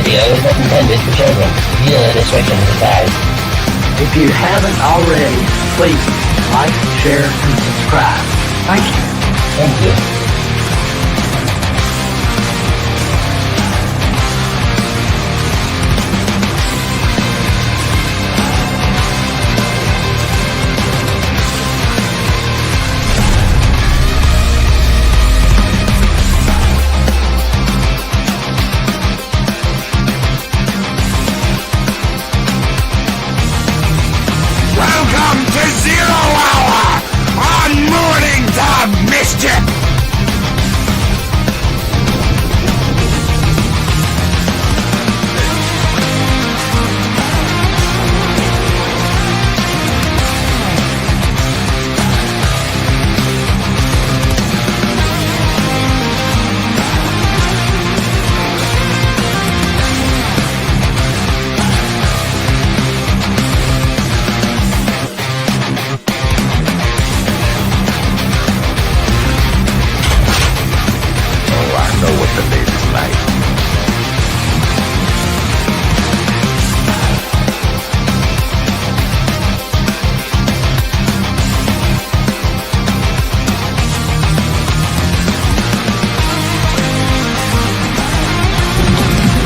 video is not intended for children. Viewer discretion is advised. If you haven't already, please like, share, and subscribe. Thank you. Thank you. Welcome to Zero Hour on Mornings of Mischief!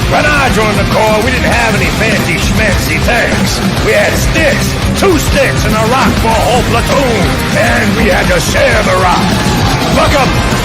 When I joined the Corps, we didn't have any fancy schmancy tanks. We had sticks, 2 sticks, and a rock for a whole platoon. And we had to share the rock. Look 'em!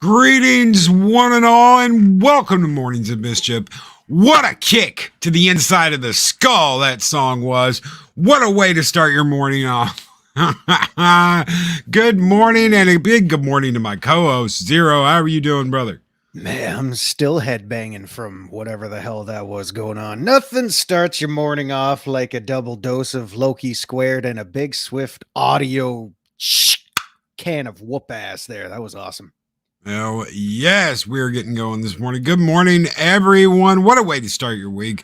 Greetings, one and all, and welcome to Mornings of Mischief. What a kick to the inside of the skull that song was. What a way to start your morning off. Good morning, and a big good morning to my co-host, Zero. How are you doing, brother? Man, I'm still headbanging from whatever the hell that was going on. Nothing starts your morning off like a double dose of Loki squared and a big swift audio can of whoop ass there. That was awesome. Oh, yes, we're getting going this morning. Good morning, everyone. What a way to start your week.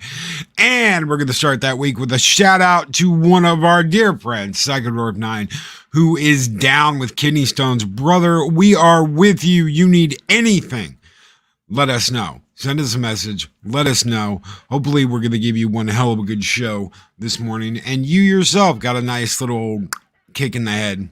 And we're going to start that week with a shout out to one of our dear friends, Psychodorp9, who is down with kidney stones. Brother, we are with you. You need anything, let us know. Send us a message. Let us know. Hopefully, we're going to give you one hell of a good show this morning. And you yourself got a nice little kick in the head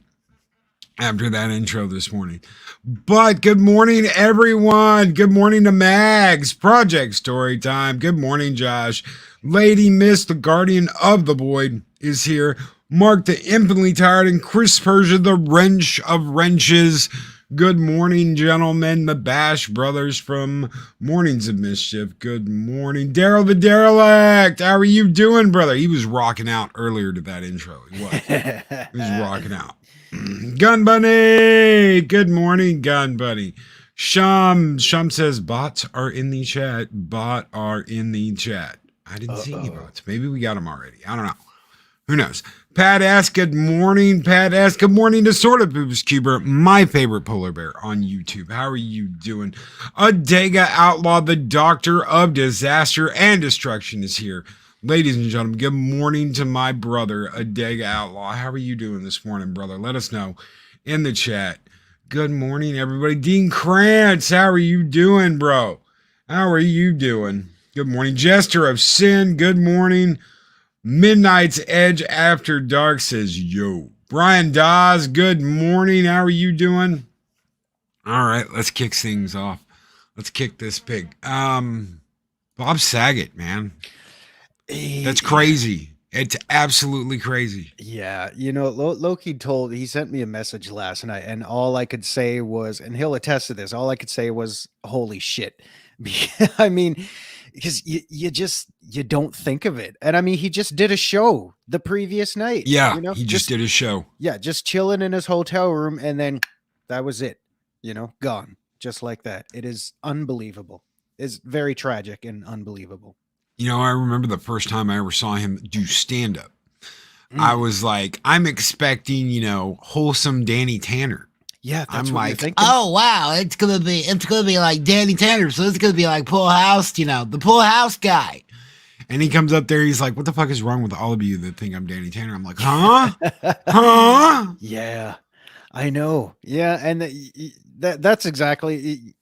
after that intro this morning. But good morning, everyone. Good morning to Mags, Project Story Time. Good morning, Josh. Lady Miss, the Guardian of the Void, is here. Mark, the Infinitely Tired, and Chris Persia, the Wrench of Wrenches. Good morning, gentlemen. The Bash Brothers from Mornings of Mischief. Good morning. Daryl the Derelict. How are you doing, brother? He was rocking out earlier to that intro. He was. He was rocking out. Gun Bunny, good morning, Gun Bunny. Shum says bots are in the chat. Bot are in the chat. I didn't see any bots. Maybe we got them already. I don't know. Who knows? Pat asks, good morning. Pat asks, good morning to Sort of Boobs Cuber, my favorite polar bear on YouTube. How are you doing? Adega Outlaw, the Doctor of Disaster and Destruction, is here. Ladies and gentlemen, good morning to my brother, Adega Outlaw. How are you doing this morning, brother? Let us know in the chat. Good morning, everybody. Dean Krantz, how are you doing, bro? How are you doing? Good morning. Jester of Sin, good morning. Midnight's Edge After Dark says, yo. Brian Dawes, good morning. How are you doing? All right, let's kick things off. Let's kick this pig. Bob Saget, man. That's crazy. It's absolutely crazy. Yeah, you know, Loki he sent me a message last night, and all I could say was, and he'll attest to this, all I could say was, holy shit. I mean, because you don't think of it. And I mean, he just did a show the previous night. Yeah, you know? he just did a show. Yeah, just chilling in his hotel room, and then that was it. You know, gone. just like that. It is unbelievable. It's very tragic and unbelievable. You know, I remember the first time I ever saw him do stand up. I Mm. was like, I'm expecting, you know, wholesome Danny Tanner. Yeah, that's I'm what you're like, thinking. Oh wow, it's gonna be like Danny Tanner, so it's gonna be like Full House, you know, the Full House guy. And he comes up there, he's like, what the fuck is wrong with all of you that think I'm Danny Tanner? I'm like, huh? Huh? Yeah, I know. Yeah, and that's exactly.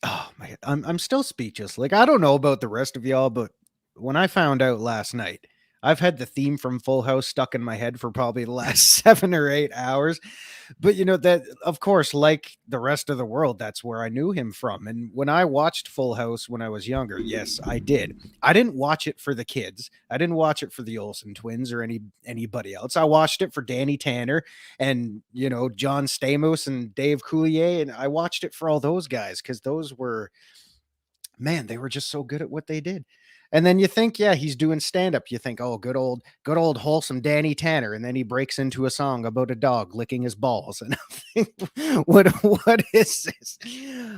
Oh my God, I'm still speechless. Like I don't know about the rest of y'all, but when I found out last night, I've had the theme from Full House stuck in my head for probably the last 7 or 8 hours. But you know that, of course, like the rest of the world, that's where I knew him from. And when I watched Full House when I was younger, yes, I did. I didn't watch it for the kids. I didn't watch it for the Olsen twins or anybody else. I watched it for Danny Tanner and John Stamos and Dave Coulier, and I watched it for all those guys because those were, man, they were just so good at what they did. And then you think, yeah, he's doing stand up. You think, oh, good old wholesome Danny Tanner. And then he breaks into a song about a dog licking his balls. And I think, what is this?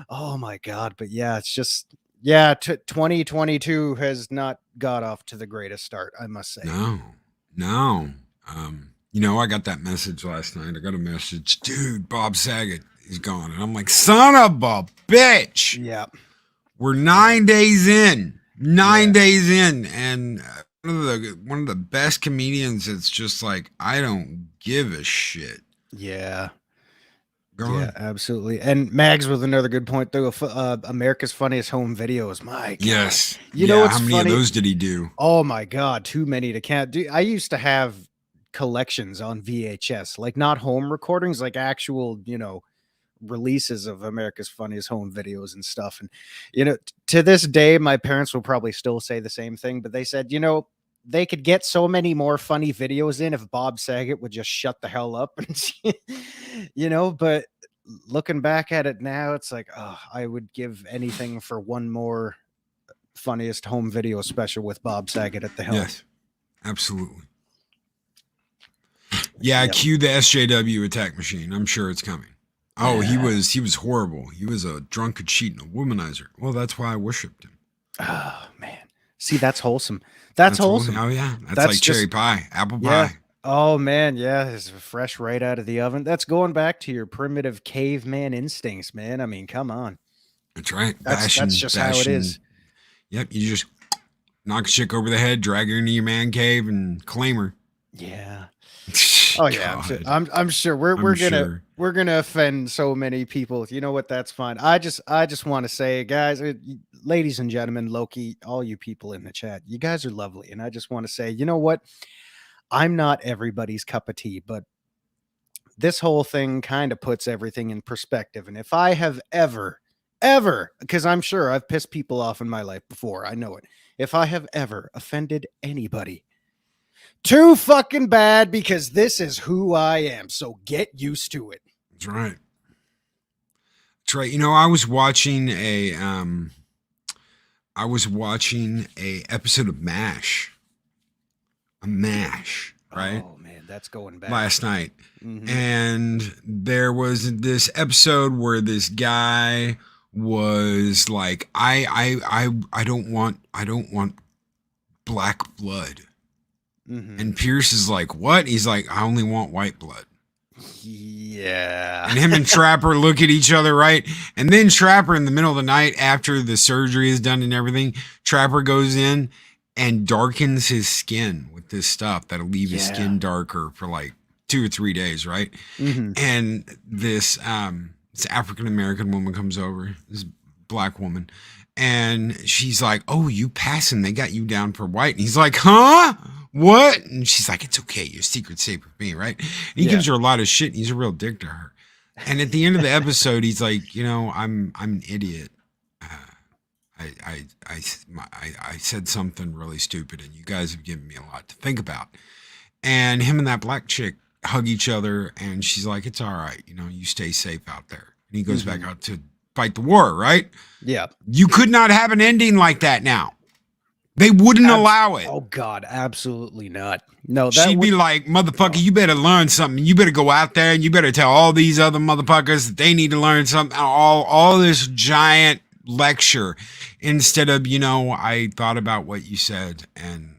Oh my God. But yeah, it's just, yeah, 2022 has not got off to the greatest start, I must say. No. You know, I got that message last night. I got a message, dude, Bob Saget is gone. And I'm like, son of a bitch. Yeah. We're 9 days in. 9 days in, and one of the best comedians. It's just like, I don't give a shit. Yeah. Go on. Yeah, absolutely. And Mags with another good point though. America's Funniest Home Videos. My God. Yes. You know what's how many funny? of those did he do? Oh my God, too many to count. Dude, I used to have collections on VHS, like not home recordings, like actual, releases of America's Funniest Home Videos and stuff. And to this day, my parents will probably still say the same thing, but they said, they could get so many more funny videos in if Bob Saget would just shut the hell up. But looking back at it now, it's like, oh, I would give anything for one more Funniest Home Video special with Bob Saget at the helm. Yes, absolutely. Yeah, Yep. cue the SJW attack machine. I'm sure it's coming. Oh, he was horrible. He was a drunkard, cheat, and a womanizer. Well, that's why I worshipped him. Oh man, see, that's wholesome. That's wholesome. Oh yeah, that's like just cherry pie, apple Yeah. pie. Oh man, yeah, it's fresh right out of the oven. That's going back to your primitive caveman instincts, man. I mean, come on. That's right. That's just how it is. Yep, you just knock a chick over the head, drag her into your man cave, and claim her. Yeah. Oh yeah, God. I'm sure we're gonna offend so many people. You know what? That's fine. I just want to say, guys, ladies and gentlemen, Loki, all you people in the chat, you guys are lovely, and I just want to say, you know what? I'm not everybody's cup of tea, but this whole thing kind of puts everything in perspective. And if I have ever, because I'm sure I've pissed people off in my life before, I know it. If I have ever offended anybody, too fucking bad, because this is who I am. So get used to it. That's right. That's right. You know, I was watching a episode of MASH. Right? Oh man, that's going back last night. Mhm. And there was this episode where this guy was like, I don't want black blood. Mhm. And Pierce is like, what? He's like, I only want white blood. Yeah. And him and Trapper look at each other, right? And then Trapper, in the middle of the night, after the surgery is done and everything, Trapper goes in and darkens his skin with this stuff that'll leave his skin darker for like 2 or 3 days, right? Mhm. And this African-American woman comes over, this black woman, and she's like, oh, you passing, they got you down for white. And he's like, huh? What? And she's like, it's okay, your secret's safe with me, right? And he gives her a lot of shit, and he's a real dick to her. And at the end of the episode, he's like, I'm an idiot. I said something really stupid, and you guys have given me a lot to think about. And him and that black chick hug each other, and she's like, it's all right, you stay safe out there. And he goes back out to fight the war, right? Yeah. You could not have an ending like that now. They wouldn't allow it. Oh God, absolutely not. No, She'd be like, motherfucker, you better learn something. You better go out there and you better tell all these other motherfuckers that they need to learn something. All this giant lecture instead of, I thought about what you said and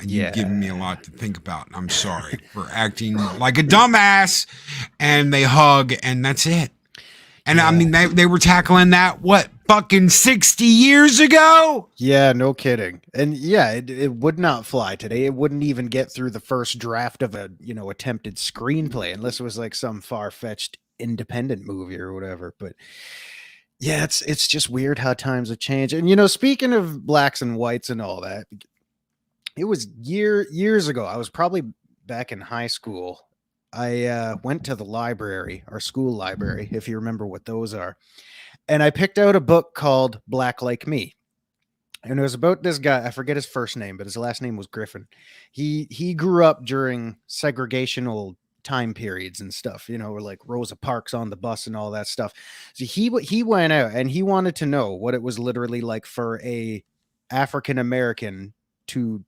you've given me a lot to think about. And I'm sorry for acting like a dumbass. And they hug and that's it. And I mean, they were tackling that, fucking 60 years ago? Yeah, no kidding. And yeah, it would not fly today. It wouldn't even get through the first draft of a, attempted screenplay unless it was like some far-fetched independent movie or whatever. But yeah, it's just weird how times have changed. And, speaking of blacks and whites and all that, it was years ago. I was probably back in high school. I went to the library, our school library, if you remember what those are. And I picked out a book called Black Like Me. And it was about this guy. I forget his first name, but his last name was Griffin. He grew up during segregational time periods and stuff, where like Rosa Parks on the bus and all that stuff. So he went out and he wanted to know what it was literally like for a African American to,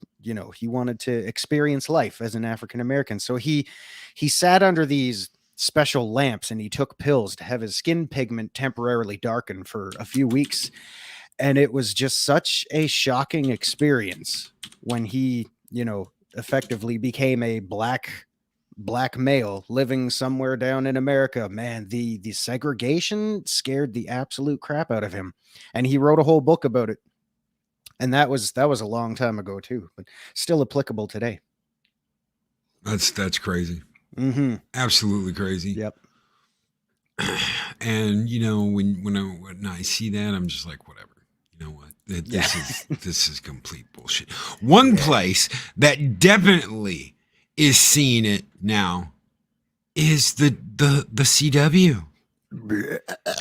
he wanted to experience life as an African American. So he sat under these special lamps and he took pills to have his skin pigment temporarily darken for a few weeks. And it was just such a shocking experience when he, effectively became a black male living somewhere down in America. Man, the segregation scared the absolute crap out of him. And he wrote a whole book about it. And that was a long time ago too, but still applicable today. That's crazy. Mm-hmm. Absolutely crazy. Yep. And when I see that, I'm just like, whatever. You know what? This is complete bullshit. One place that definitely is seeing it now is the CW.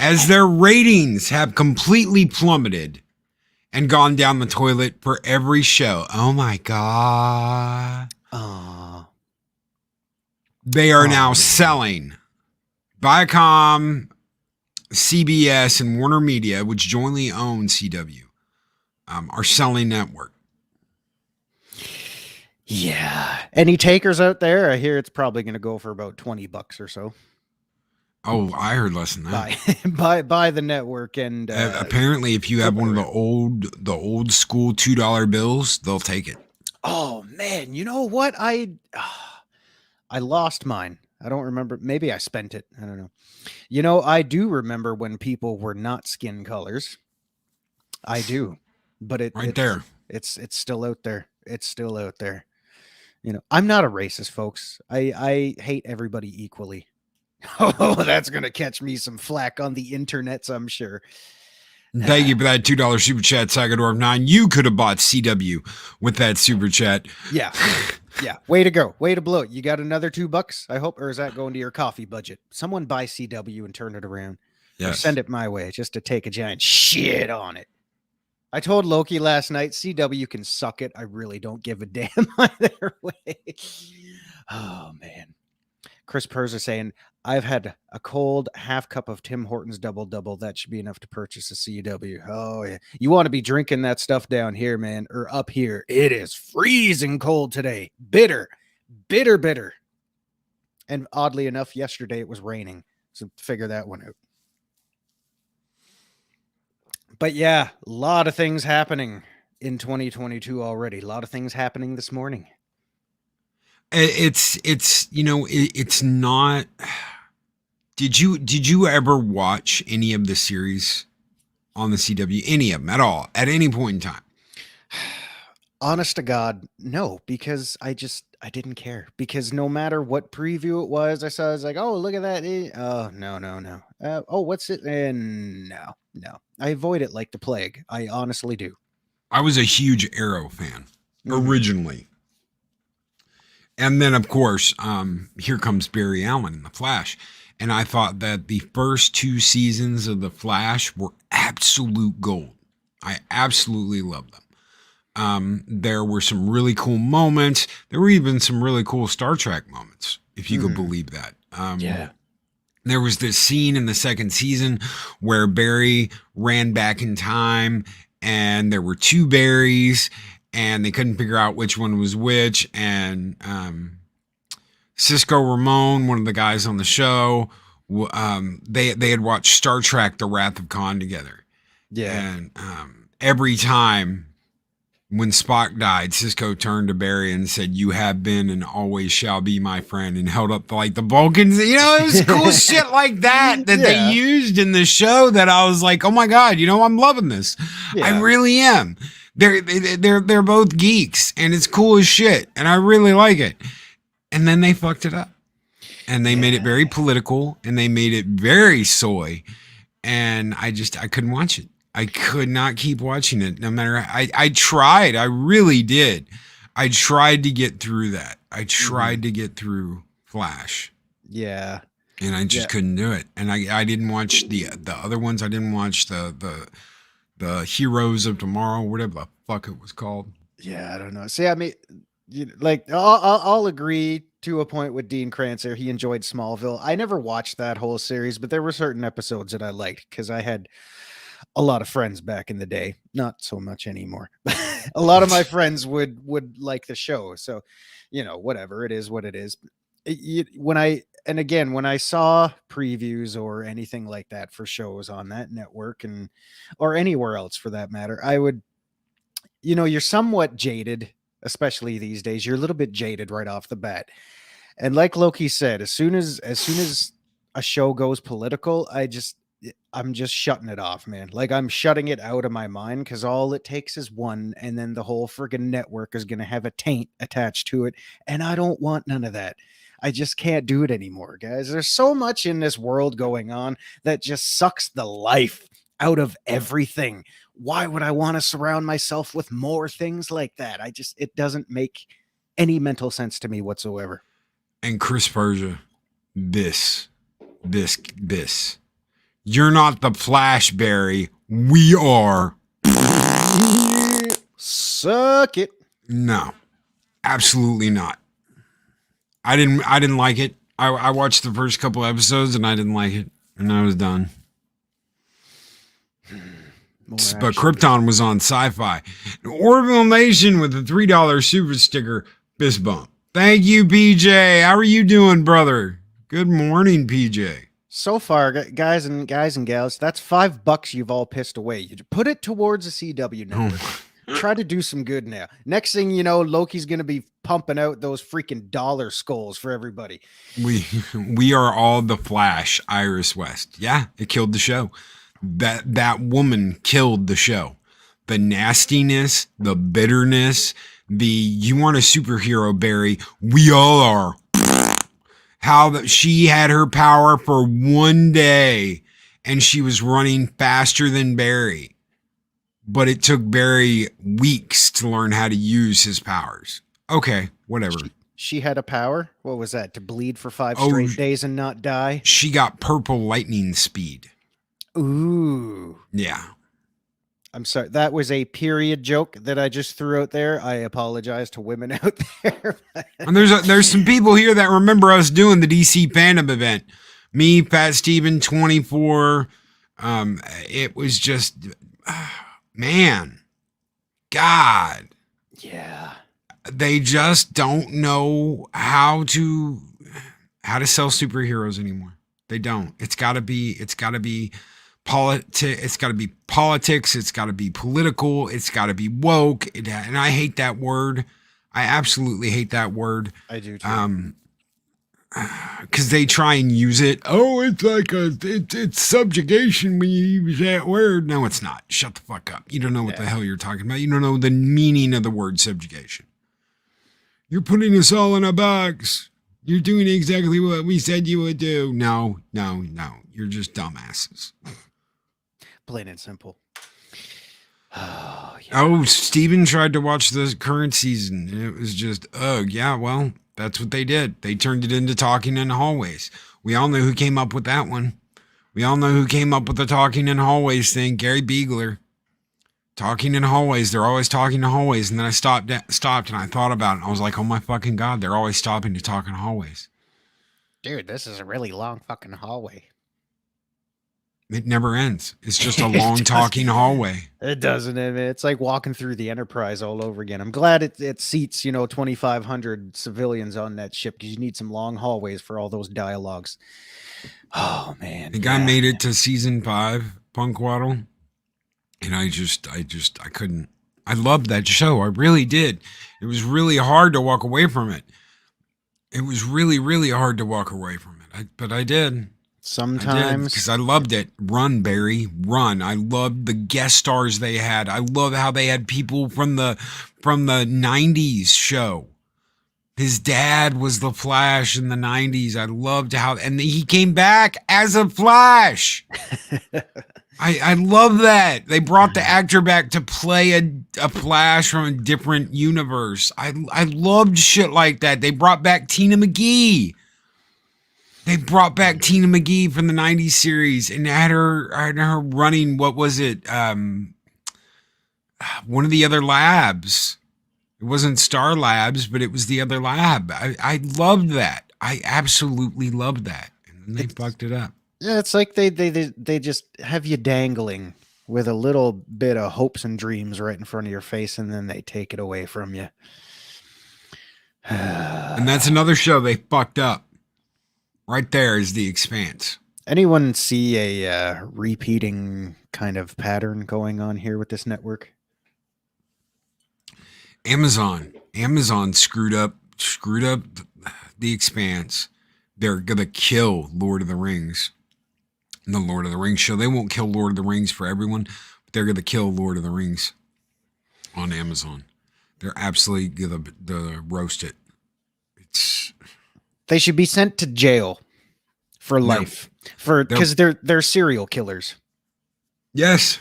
As their ratings have completely plummeted and gone down the toilet for every show. Oh my God. They are now selling. Viacom, CBS, and Warner Media, which jointly own CW, are selling network. Yeah. Any takers out there? I hear it's probably going to go for about $20 or so. Oh, I heard less than that. Buy the network and apparently, if you have one of the old school $2 bills, they'll take it. Oh man, you know what? I lost mine. I don't remember. Maybe I spent it. I don't know. I do remember when people were not skin colors. I do, but it's still out there. It's still out there. I'm not a racist, folks. I hate everybody equally. Oh, that's going to catch me some flack on the internets, I'm sure. Thank you for that $2 super chat, Sagador 9. You could have bought CW with that super chat. Yeah. Yeah. Way to go. Way to blow it. You got another $2, I hope, or is that going to your coffee budget? Someone buy CW and turn it around. Yes. Or send it my way just to take a giant shit on it. I told Loki last night, CW can suck it. I really don't give a damn either way. Oh, man. Chris Perzer saying, I've had a cold half cup of Tim Hortons double. That should be enough to purchase a CW. Oh, yeah. You want to be drinking that stuff down here, man, or up here. It is freezing cold today. Bitter. And oddly enough, yesterday it was raining. So figure that one out. But yeah, a lot of things happening in 2022 already. A lot of things happening this morning. It's not. Did you ever watch any of the series on the CW? Any of them at all? At any point in time? Honest to God, no, because I didn't care. Because no matter what preview it was, I saw, I was like, oh, look at that. Oh, no. Oh, what's it? And no. I avoid it like the plague. I honestly do. I was a huge Arrow fan originally. And then, of course, here comes Barry Allen in The Flash. And I thought that the first 2 seasons of The Flash were absolute gold. I absolutely loved them. There were some really cool moments. There were even some really cool Star Trek moments, if you could believe that. Yeah. There was this scene in the second season where Barry ran back in time and there were two Barrys, and they couldn't figure out which one was which. And Cisco Ramon, one of the guys on the show, they had watched Star Trek: The Wrath of Khan together. Yeah. And every time when Spock died, Cisco turned to Barry and said, "You have been and always shall be my friend," and held up like the Vulcans. You know, it was cool shit like that they used in the show that I was like, oh my God, you know, I'm loving this. Yeah. I really am. They're both geeks, and it's cool as shit, and I really like it. And then they fucked it up, and they made it very political, and they made it very soy, and I couldn't watch it. I could not keep watching it. No matter, I tried. I really did. I tried to get through that. I tried to get through Flash. Yeah. And I just couldn't do it. And I didn't watch the other ones. I didn't watch the Heroes of Tomorrow, whatever the fuck it was called. Yeah, I don't know. See, I mean, like I'll agree to a point with Dean Kranzer. He enjoyed Smallville. I never watched that whole series, but there were certain episodes that I liked because I had a lot of friends back in the day, not so much anymore. A lot of my friends would like the show. So, you know, whatever, it is what it is. When I saw previews or anything like that for shows on that network or anywhere else for that matter, I would, you know, you're somewhat jaded, especially these days. You're a little bit jaded right off the bat. And like Loki said, as soon as a show goes political, I'm just shutting it off, man. Like I'm shutting it out of my mind because all it takes is one, and then the whole friggin' network is going to have a taint attached to it. And I don't want none of that. I just can't do it anymore, guys. There's so much in this world going on that just sucks the life out of everything. Why would I want to surround myself with more things like that? It doesn't make any mental sense to me whatsoever. And Chris Persia, this. You're not the Flash, Barry. We are. Suck it. No, absolutely not. I didn't like it. I watched the first couple episodes and I didn't like it, and I was done. But Krypton was on Sci-Fi. Orville Nation with a $3 super sticker fist bump. Thank you, PJ. How are you doing, brother? Good morning, PJ. So far, guys and gals, that's $5 you've all pissed away. You put it towards the CW network. Try to do some good now. Next thing you know, Loki's going to be pumping out those freaking dollar skulls for everybody. We are all the Flash, Iris West. Yeah, it killed the show. That woman killed the show. The nastiness, the bitterness, you aren't a superhero, Barry. We all are. How that she had her power for one day and she was running faster than Barry. But it took Barry weeks to learn how to use his powers. Okay, whatever. She had a power? What was that? To bleed for 5 straight days and not die? She got purple lightning speed. Ooh. Yeah. I'm sorry. That was a period joke that I just threw out there. I apologize to women out there. And there's some people here that remember us doing the DC fandom event. Me, Pat Steven, 24. It was just, man, God. Yeah. They just don't know how to sell superheroes anymore. They don't. It's got to be politics. It's got to be politics. It's got to be political. It's got to be woke. And I hate that word. I absolutely hate that word. I do too. Because they try and use it. Oh, it's like it's subjugation when you use that word. No, it's not. Shut the fuck up. You don't know what the hell you're talking about. You don't know the meaning of the word subjugation. You're putting us all in a box. You're doing exactly what we said you would do. No. You're just dumbasses. Plain and simple. Steven tried to watch the current season. And it was just, yeah, well, that's what they did. They turned it into Talking in Hallways. We all know who came up with that one. We all know who came up with the Talking in Hallways thing. Gary Beegler. Talking in hallways. They're always talking in hallways. And then I stopped and I thought about it. And I was like, oh my fucking God, they're always stopping to talk in hallways. Dude, this is a really long fucking hallway. It never ends. It's just a long talking hallway. It doesn't. It's like walking through the Enterprise all over again. I'm glad it seats 2,500 civilians on that ship because you need some long hallways for all those dialogues. Oh man, The guy made it to season 5, Punkwaddle, and I couldn't. I loved that show. I really did. It was really hard to walk away from it. It was really, really hard to walk away from it. But I did. Sometimes because I loved it. Run, Barry, run. I loved the guest stars they had. I love how they had people from the 90s show. His dad was the Flash in the 90s. I loved how, and he came back as a Flash. I love that. They brought the actor back to play a Flash from a different universe. I loved shit like that. They brought back Tina McGee. They brought back Tina McGee from the 90s series and had her running, what was it? One of the other labs. It wasn't Star Labs, but it was the other lab. I loved that. I absolutely loved that. And then they fucked it up. Yeah, it's like they just have you dangling with a little bit of hopes and dreams right in front of your face, and then they take it away from you. And that's another show they fucked up. Right there is The Expanse. Anyone see a repeating kind of pattern going on here with this network? Amazon screwed up The Expanse. They're gonna kill Lord of the Rings. The Lord of the Rings show. They won't kill Lord of the Rings for everyone, but they're gonna kill Lord of the Rings on Amazon. They're absolutely gonna roast it. They should be sent to jail for life because they're serial killers. Yes.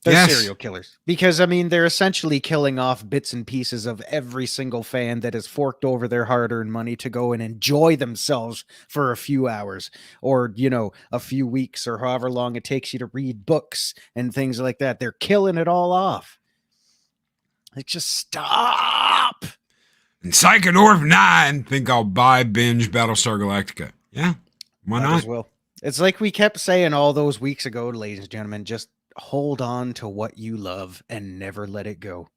They're serial killers because, I mean, they're essentially killing off bits and pieces of every single fan that has forked over their hard-earned money to go and enjoy themselves for a few hours or, a few weeks or however long it takes you to read books and things like that. They're killing it all off. Like, just stop. And Psychodorf 9 think I'll binge Battlestar Galactica. Yeah, why Might not? as well. It's like we kept saying all those weeks ago, ladies and gentlemen, just hold on to what you love and never let it go.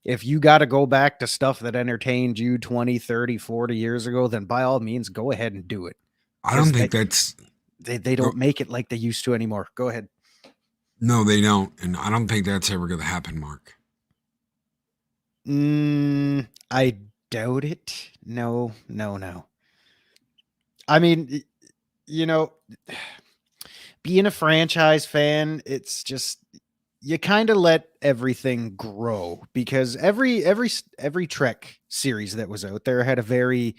If you got to go back to stuff that entertained you 20, 30, 40 years ago, then by all means, go ahead and do it. I don't think that's... They don't make it like they used to anymore. Go ahead. No, they don't. And I don't think that's ever going to happen, Mark. I doubt it. No. I mean, being a franchise fan, it's just you kind of let everything grow because every Trek series that was out there had a very,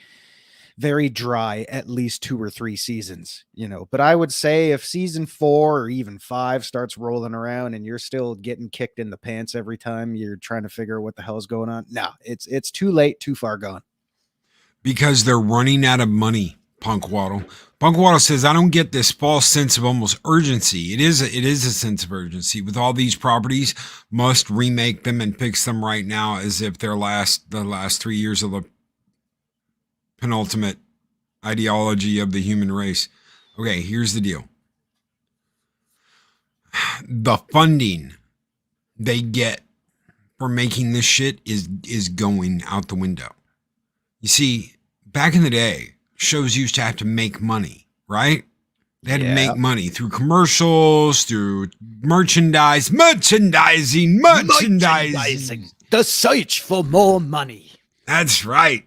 very dry at least 2 or 3 seasons, but I would say if season 4 or even 5 starts rolling around and you're still getting kicked in the pants every time you're trying to figure out what the hell's going on. No, it's too late, too far gone. Because they're running out of money, Punkwaddle. Punkwaddle says, I don't get this false sense of almost urgency. It is a sense of urgency with all these properties. Must remake them and fix them right now as if the last 3 years of the penultimate ideology of the human race. Okay, here's the deal. The funding they get for making this shit is going out the window. You see, back in the day, shows used to have to make money, right? They had to make money through commercials, through merchandising. The search for more money. That's right.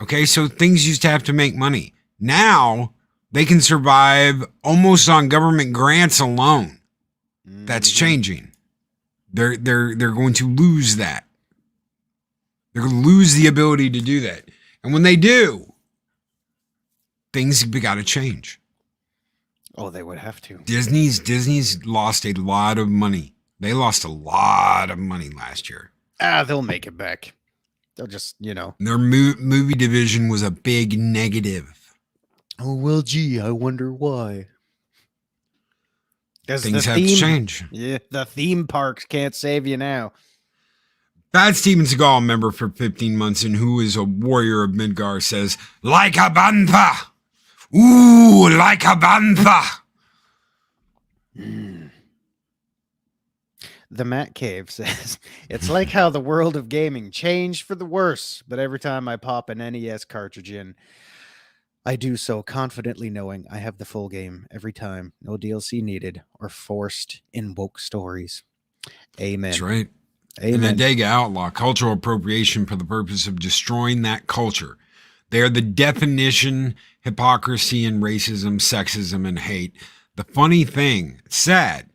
Okay, so things used to have to make money. Now they can survive almost on government grants alone. That's changing. They're going to lose that. They're going to lose the ability to do that. And when they do, things have got to change. Oh, they would have to. Disney's lost a lot of money. They lost a lot of money last year. They'll make it back. They'll just, Their movie division was a big negative. Oh, well, gee, I wonder why. Things have to change. Yeah, the theme parks can't save you now. Bad Steven Seagal member for 15 months and who is a warrior of Midgar says, like a bantha. Ooh, like a bantha. The Matt Cave says, it's like how the world of gaming changed for the worse, but every time I pop an NES cartridge in, I do so confidently knowing I have the full game every time. No DLC needed or forced in woke stories. Amen. That's right. Amen. And the Dega Outlaw, cultural appropriation for the purpose of destroying that culture. They are the definition hypocrisy and racism, sexism, and hate. The funny thing, sad,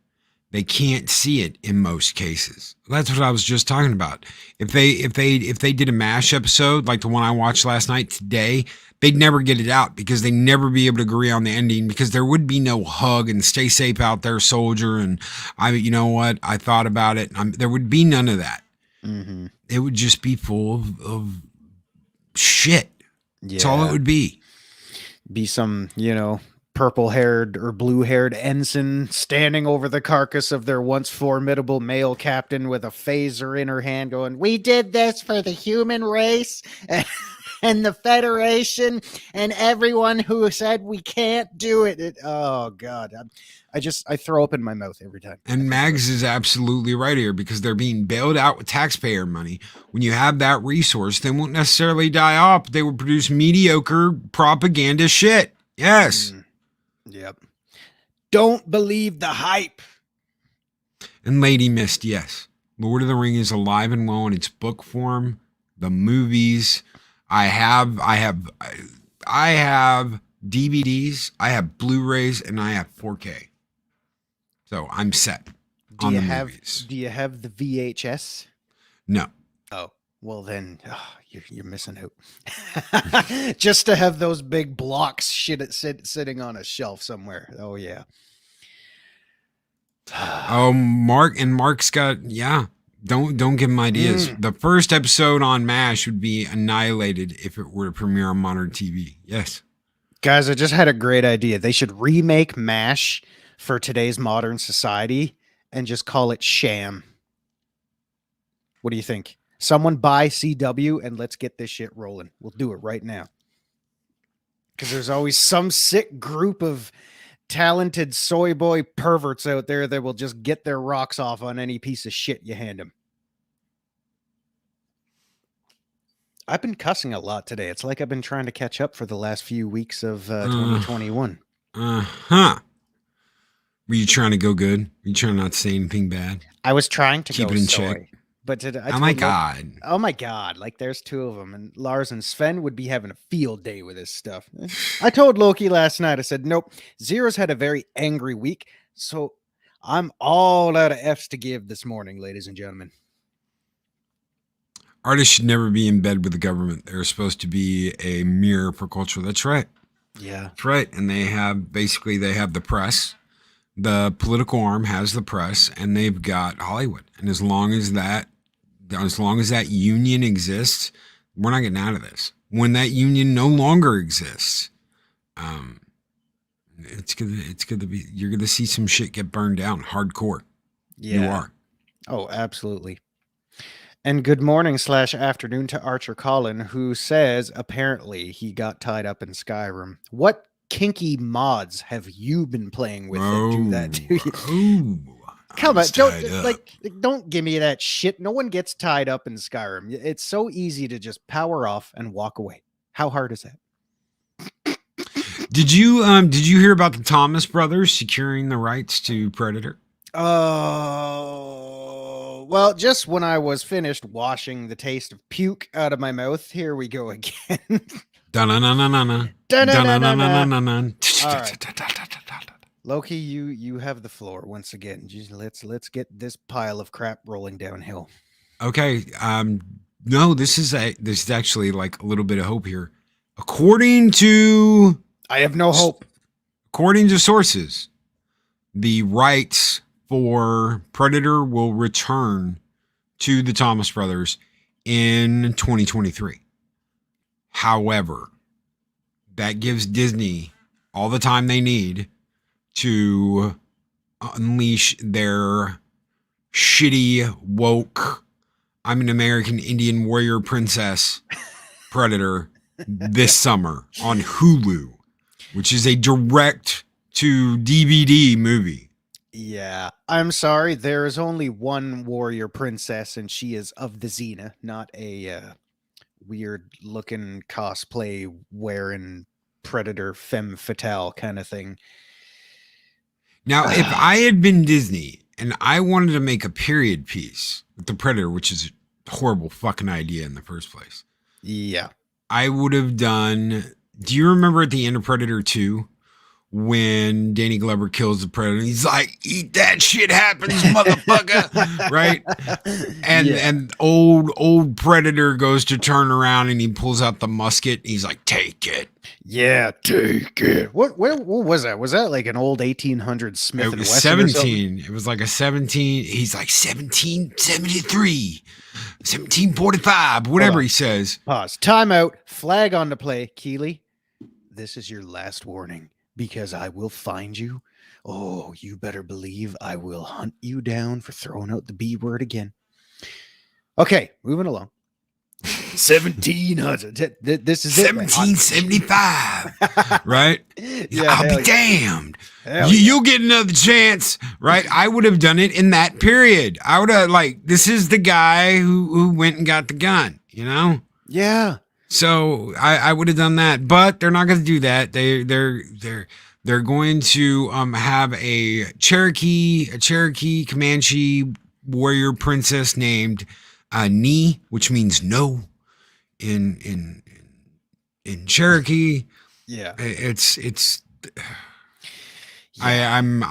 they can't see it in most cases. That's what I was just talking about. If they did a MASH episode like the one I watched last night today, they'd never get it out because they'd never be able to agree on the ending because there would be no hug and stay safe out there, soldier. And you know what? I thought about it. There would be none of that. Mm-hmm. It would just be full of shit. Yeah. That's all it would be. Be some, purple-haired or blue-haired ensign standing over the carcass of their once formidable male captain with a phaser in her hand going, we did this for the human race and the Federation and everyone who said we can't do it. Oh, God. I throw up in my mouth every time. And Mags is absolutely right here because they're being bailed out with taxpayer money. When you have that resource, they won't necessarily die off. They will produce mediocre propaganda shit. Yes. Yep. Don't believe the hype. And Lady Mist, yes. Lord of the Ring is alive and well in its book form. The movies. I have DVDs, I have Blu-rays, and I have 4K. So I'm set. Do you have the VHS? No. Oh, well then you're missing out. Just to have those big blocks sitting on a shelf somewhere. Oh yeah. Oh, Mark's got, Don't give him ideas. The first episode on MASH would be annihilated if it were to premiere on modern TV. Yes. Guys, I just had a great idea. They should remake MASH for today's modern society and just call it Sham. What do you think? Someone buy CW and let's get this shit rolling. We'll do it right now. Because there's always some sick group of talented soy boy perverts out there that will just get their rocks off on any piece of shit you hand them. I've been cussing a lot today. It's like I've been trying to catch up for the last few weeks of 2021. Uh-huh. Were you trying to go good? Were you trying not to say anything bad? I was trying to keep go it in soy. check. But Oh my God. Oh my God. Like there's two of them. And Lars and Sven would be having a field day with this stuff. I told Loki last night, I said, nope, Zero's had a very angry week. So I'm all out of F's to give this morning, ladies and gentlemen. Artists should never be in bed with the government. They're supposed to be a mirror for culture. That's right. Yeah. That's right. And they have the press. The political arm has the press and they've got Hollywood. And as long as that union exists, we're not getting out of this. When that union no longer exists, you're gonna see some shit get burned down hardcore. Yeah. You are. Oh, absolutely. And good morning / afternoon to Archer Colin, who says apparently he got tied up in Skyrim. What kinky mods have you been playing with that do that to you? Come on, don't give me that shit. No one gets tied up in Skyrim. It's so easy to just power off and walk away. How hard is that? Did you hear about the Thomas brothers securing the rights to Predator? Oh, well, just when I was finished washing the taste of puke out of my mouth, here we go again. Loki, you have the floor once again. Let's get this pile of crap rolling downhill. Okay. No, this is actually like a little bit of hope here. According to I have no hope. According to sources, the rights for Predator will return to the Thomas brothers in 2023. However, that gives Disney all the time they need to unleash their shitty, woke, I'm an American Indian warrior princess Predator this summer on Hulu, which is a direct to DVD movie. Yeah, I'm sorry. There is only one warrior princess, and she is of the Xena, not a weird looking cosplay wearing predator femme fatale kind of thing. Now, if I had been Disney and I wanted to make a period piece with the Predator, which is a horrible fucking idea in the first place, Yeah. I would have done. Do you remember at the end of Predator 2 when Danny Glover kills the Predator? He's like, "Eat that shit happens, motherfucker!" Right? And old Predator goes to turn around and he pulls out the musket. And he's like, "Take it." Yeah, take it. What was that? Was that like an old 1800s Smith It and was Wesson or something? 17. It was like a 17. He's like 1773, 1745, whatever he says. Pause. Time out. Flag on the play. Keeley, this is your last warning because I will find you. Oh, you better believe I will hunt you down for throwing out the B word again. Okay, moving along. 1700. This is 1775, right? Yeah, I'll be damned. Hell You'll get another chance, right? I would have done it in that period. I would have this is the guy who went and got the gun, you know? yeah. So I would have done that, but they're not going to do that. They're going to have a Cherokee Comanche warrior princess named Ni, which means no in Cherokee. Yeah. It's I'm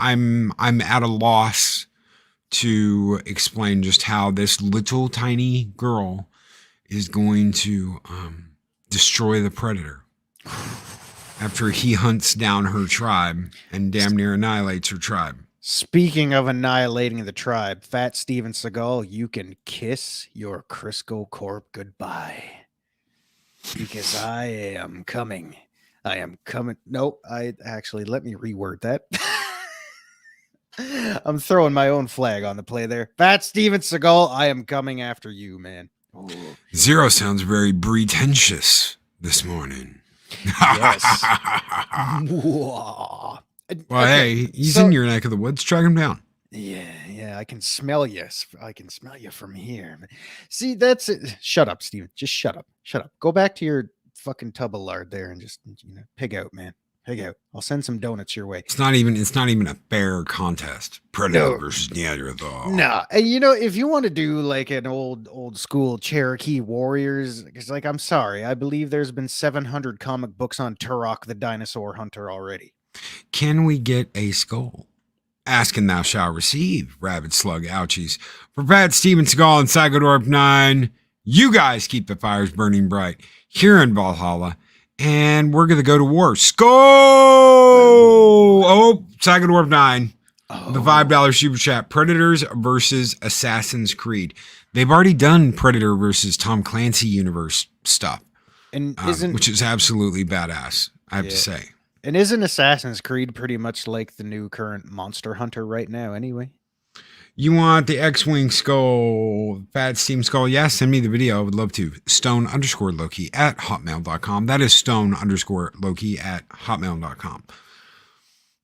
at a loss to explain just how this little tiny girl is going to destroy the Predator after he hunts down her tribe and damn near annihilates her tribe. Speaking of annihilating the tribe, Fat Steven Seagal, you can kiss your Crisco Corp goodbye. Because I am coming. I am coming. No, let me reword that. I'm throwing my own flag on the play there. Fat Steven Seagal, I am coming after you, man. Ooh. Zero sounds very pretentious this morning. Yes. Well, hey, he's in your neck of the woods. Track him down. Yeah, I can smell you. I can smell you from here. See, that's it. Shut up, Steven. Just shut up. Shut up. Go back to your fucking tub of lard there and just pig out, man. Pig out. I'll send some donuts your way. It's not even a fair contest. Predator versus Neanderthal. Nah, and if you want to do like an old school Cherokee warriors, because I'm sorry, I believe there's been 700 comic books on Turok the dinosaur hunter already. Can we get a skull? Ask and thou shalt receive, rabid slug ouchies. For Pat, Steven Seagal, and Psychodorp 9, you guys keep the fires burning bright here in Valhalla, and we're going to go to war. Skull! Oh, Psychodorp 9, the $5 super chat. Predators versus Assassin's Creed. They've already done Predator versus Tom Clancy universe stuff, And which is absolutely badass, I have to say. And isn't Assassin's Creed pretty much like the new current Monster Hunter right now anyway? You want the X-Wing skull, Fat Steam skull? Yeah, send me the video. I would love to. Stone_Loki at hotmail.com. That is Stone_Loki at hotmail.com.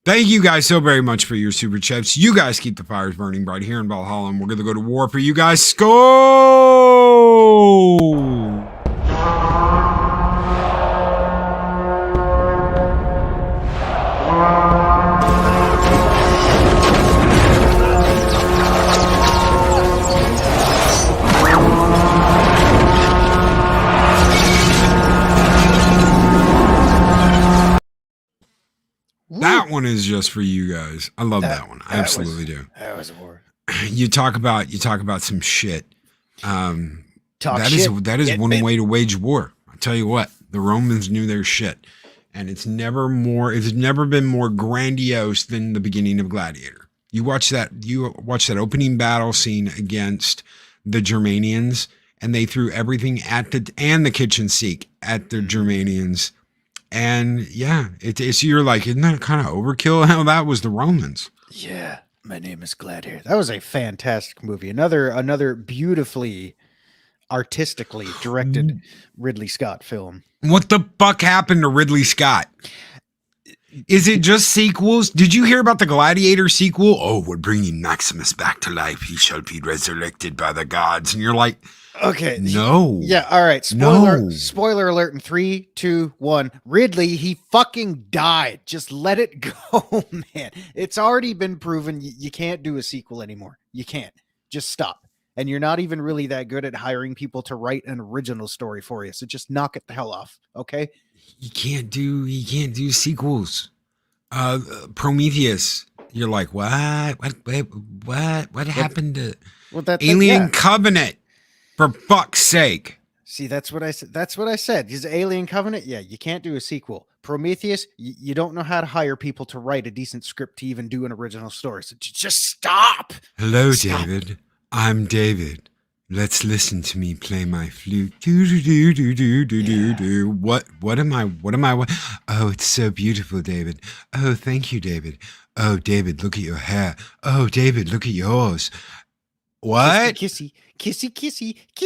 Thank you guys so very much for your super chats. You guys keep the fires burning bright here in Valhalla, and we're going to go to war for you guys. Skull! That one is just for you guys. I love that one. I absolutely do. That was a war. You talk about some shit. That is one way to wage war. I tell you what, the Romans knew their shit, and it's never been more grandiose than the beginning of Gladiator. You watch that opening battle scene against the Germanians, and they threw everything at the kitchen sink at the Germanians. And yeah, you're like, isn't that kind of overkill? How that was the Romans. Yeah, my name is Gladiator. That was a fantastic movie. Another beautifully, artistically directed Ridley Scott film. What the fuck happened to Ridley Scott? Is it just sequels? Did you hear about the Gladiator sequel? Oh, we're bringing Maximus back to life. He shall be resurrected by the gods. And you're like, Okay. no. Yeah. All right. No. Spoiler alert in 3, 2, 1. Ridley, he fucking died. Just let it go, man. It's already been proven you can't do a sequel anymore. You can't. Just stop. And you're not even really that good at hiring people to write an original story for you. So just knock it the hell off. Okay. You can't do sequels. Prometheus. You're like, what happened to Alien Covenant? For fuck's sake. See, that's what I said. That's what I said. Is Alien Covenant? Yeah, you can't do a sequel. Prometheus, you don't know how to hire people to write a decent script to even do an original story. So just stop. Hello, David. I'm David. Let's listen to me play my flute. Do do do do do do do do. What am I? Oh, it's so beautiful, David. Oh, thank you, David. Oh, David, look at your hair. Oh, David, look at yours. What? Kissy.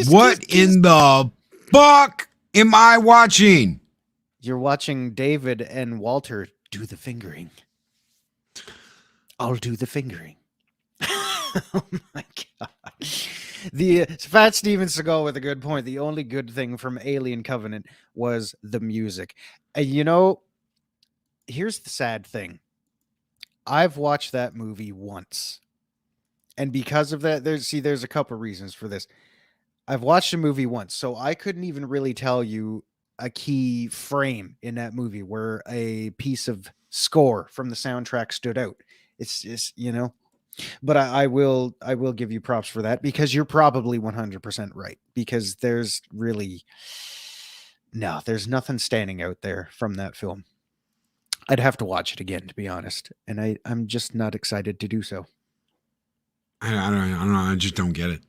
What in the fuck am I watching? You're watching David and Walter do the fingering. I'll do the fingering. Oh my god. The Fat Steven Seagal with a good point. The only good thing from Alien Covenant was the music. And you know, here's the sad thing. I've watched that movie once. And because of that, there's a couple reasons for this. I've watched a movie once, so I couldn't even really tell you a key frame in that movie where a piece of score from the soundtrack stood out. It's just, you know, but I will give you props for that because you're probably 100% right, because there's nothing standing out there from that film. I'd have to watch it again, to be honest. And I'm just not excited to do so. I don't know. I just don't get it.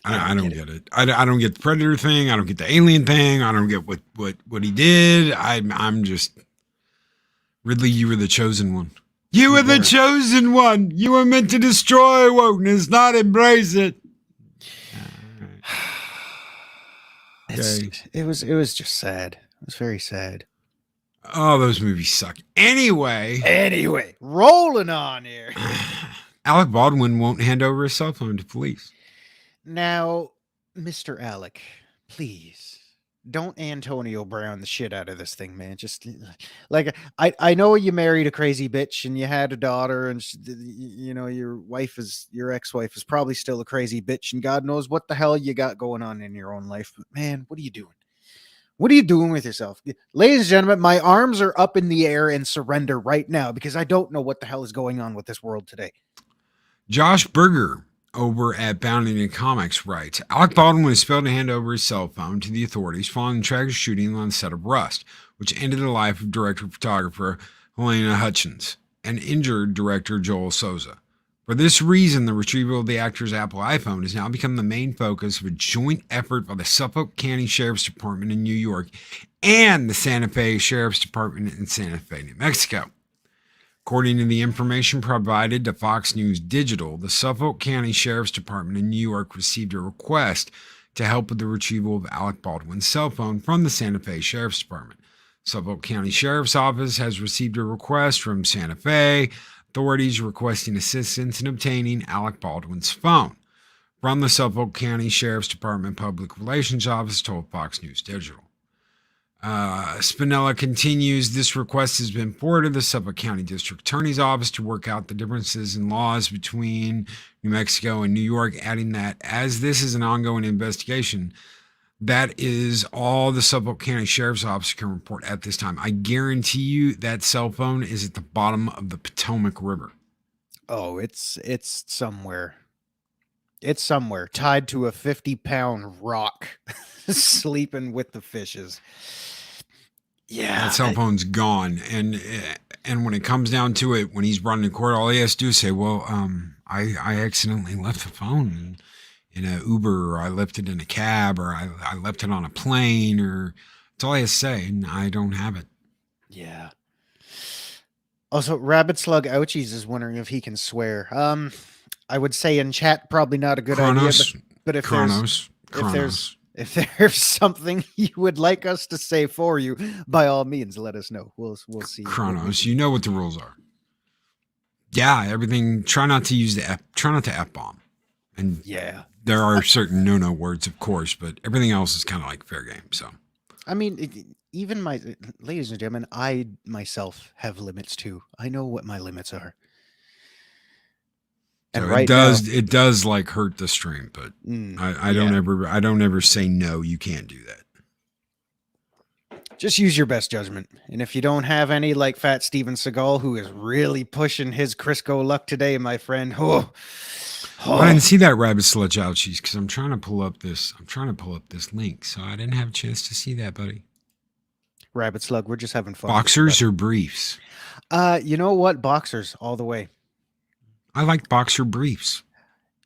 I don't get it. I don't get the Predator thing. I don't get the Alien thing. I don't get what he did. I'm just, Ridley, you were the chosen one. You were the chosen one. You were meant to destroy wokeness, not embrace it. Okay. It was just sad. It was very sad. Oh, those movies suck. Anyway, rolling on here. Alec Baldwin won't hand over his cell phone to police. Now, Mr. Alec, please don't Antonio Brown the shit out of this thing, man. Just like, I know you married a crazy bitch and you had a daughter, and you know your ex-wife is probably still a crazy bitch, and God knows what the hell you got going on in your own life. But man, what are you doing? What are you doing with yourself? Ladies and gentlemen, my arms are up in the air in surrender right now because I don't know what the hell is going on with this world today. Josh Berger over at Bounding Comics writes, Alec Baldwin was failed to hand over his cell phone to the authorities following the tragic shooting on the set of Rust, which ended the life of director-photographer Helena Hutchins and injured director Joel Souza. For this reason, the retrieval of the actor's Apple iPhone has now become the main focus of a joint effort by the Suffolk County Sheriff's Department in New York and the Santa Fe Sheriff's Department in Santa Fe, New Mexico. According to the information provided to Fox News Digital, the Suffolk County Sheriff's Department in New York received a request to help with the retrieval of Alec Baldwin's cell phone from the Santa Fe Sheriff's Department. Suffolk County Sheriff's Office has received a request from Santa Fe authorities requesting assistance in obtaining Alec Baldwin's phone. From the Suffolk County Sheriff's Department Public Relations Office told Fox News Digital. Spinella continues, this request has been forwarded to the Suffolk County District Attorney's Office to work out the differences in laws between New Mexico and New York, adding that as this is an ongoing investigation, that is all the Suffolk County Sheriff's Office can report at this time. I guarantee you that cell phone is at the bottom of the Potomac River. Oh, it's somewhere. It's somewhere tied to a 50-pound rock, sleeping with the fishes. Yeah, that cell phone's gone, and when it comes down to it, when he's brought into court, all he has to do is say, "Well, I accidentally left the phone in an Uber, or I left it in a cab, or I left it on a plane," or that's all he has to say, and I don't have it. Yeah. Also, Rabbit Slug Ouchies is wondering if he can swear. I would say in chat, probably not a good idea, but if there's If there's something you would like us to say for you, by all means, let us know. We'll see. Chronos, you know what the rules are. Yeah, everything. Try not to use the F. Try not to F bomb. And Yeah. there are certain no words, of course, but everything else is kind of like fair game. So I mean, even my ladies and gentlemen, I myself have limits too. I know what my limits are. And so right it does like hurt the stream, but I don't ever say no, you can't do that. just use your best judgment. And if you don't have any like Fat Steven Seagal, who is really pushing his Crisco luck today, my friend. I didn't see that rabbit sludge ouchies because I'm trying to pull up this link, so I didn't have a chance to see that, buddy. Rabbit slug, we're just having fun. Boxers or briefs? You know what? Boxers all the way. I like boxer briefs.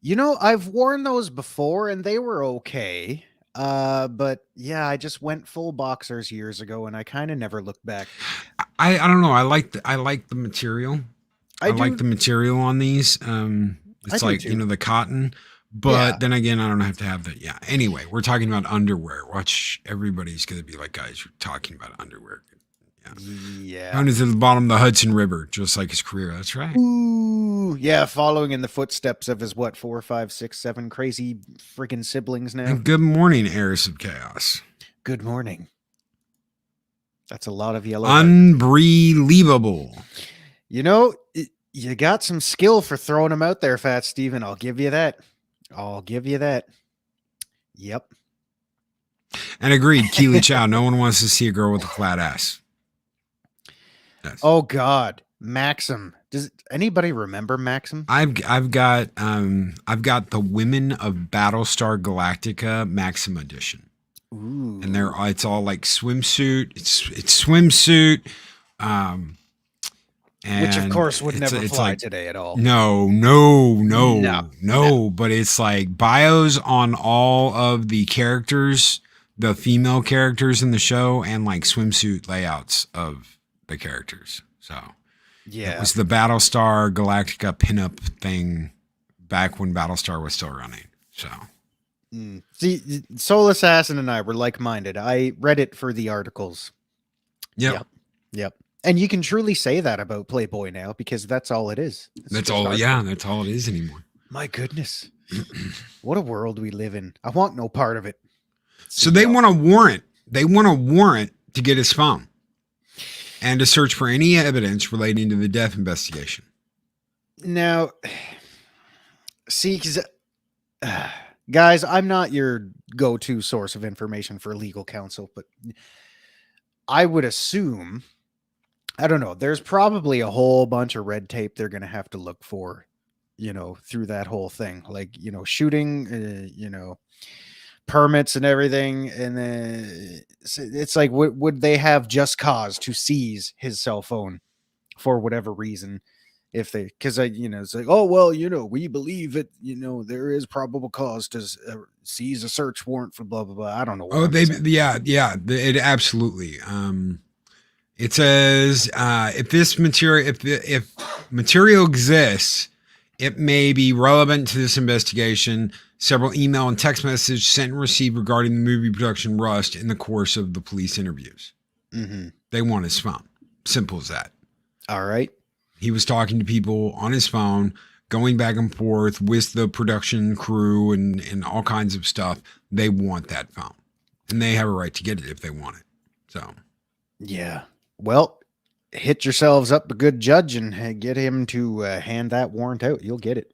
You know, I've worn those before and they were okay. But yeah, I just went full boxers years ago and I kind of never looked back. I don't know. I like the material. I like the material on these. It's like, you know, the cotton, but then again, I don't have to have that. Yeah. Anyway, we're talking about underwear. Watch, everybody's going to be like, guys, you're talking about underwear. Yeah. Known as at the bottom of the Hudson River, just like his career. That's right. Ooh, yeah. Following in the footsteps of his, 4, 5, 6, 7 crazy freaking siblings now. And good morning, Heiress of Chaos. Good morning. That's a lot of yellow. Unbelievable. You know, you got some skill for throwing them out there, Fat Steven. I'll give you that. Yep. And agreed, Keely Chow. No one wants to see a girl with a flat ass. Yes. Oh God, Maxim. Does anybody remember Maxim? I've got the Women of Battlestar Galactica Maxim edition. Ooh. And it's all like swimsuit. It's swimsuit. Which of course would never fly like, today at all. No. But it's like bios on all of the characters, the female characters in the show, and like swimsuit layouts of the characters. So yeah, it was the Battlestar Galactica pinup thing back when Battlestar was still running. So see, Soul Assassin and I were like-minded. I read it for the articles. Yep. And you can truly say that about Playboy now because that's all it is. That's all. Yeah, that's all it is anymore. My goodness, what a world we live in. I want no part of it. So they want a warrant. They want a warrant to get his phone and to search for any evidence relating to the death investigation. Now, see, because guys, I'm not your go-to source of information for legal counsel, but I would assume, I don't know, there's probably a whole bunch of red tape they're going to have to look for, you know, through that whole thing. Like, you know, shooting, you know, permits and everything. And then it's like, would they have just cause to seize his cell phone for whatever reason? If they, because you know, it's like, oh, well, you know, we believe it, you know, there is probable cause to seize a search warrant for blah, blah, blah. I don't know. It absolutely. It says, if this material, if material exists, it may be relevant to this investigation. Several email and text messages sent and received regarding the movie production Rust in the course of the police interviews. Mm-hmm. They want his phone. Simple as that. All right. He was talking to people on his phone, going back and forth with the production crew and all kinds of stuff. They want that phone. And they have a right to get it if they want it. So, yeah. Well, hit yourselves up a good judge and get him to hand that warrant out. You'll get it.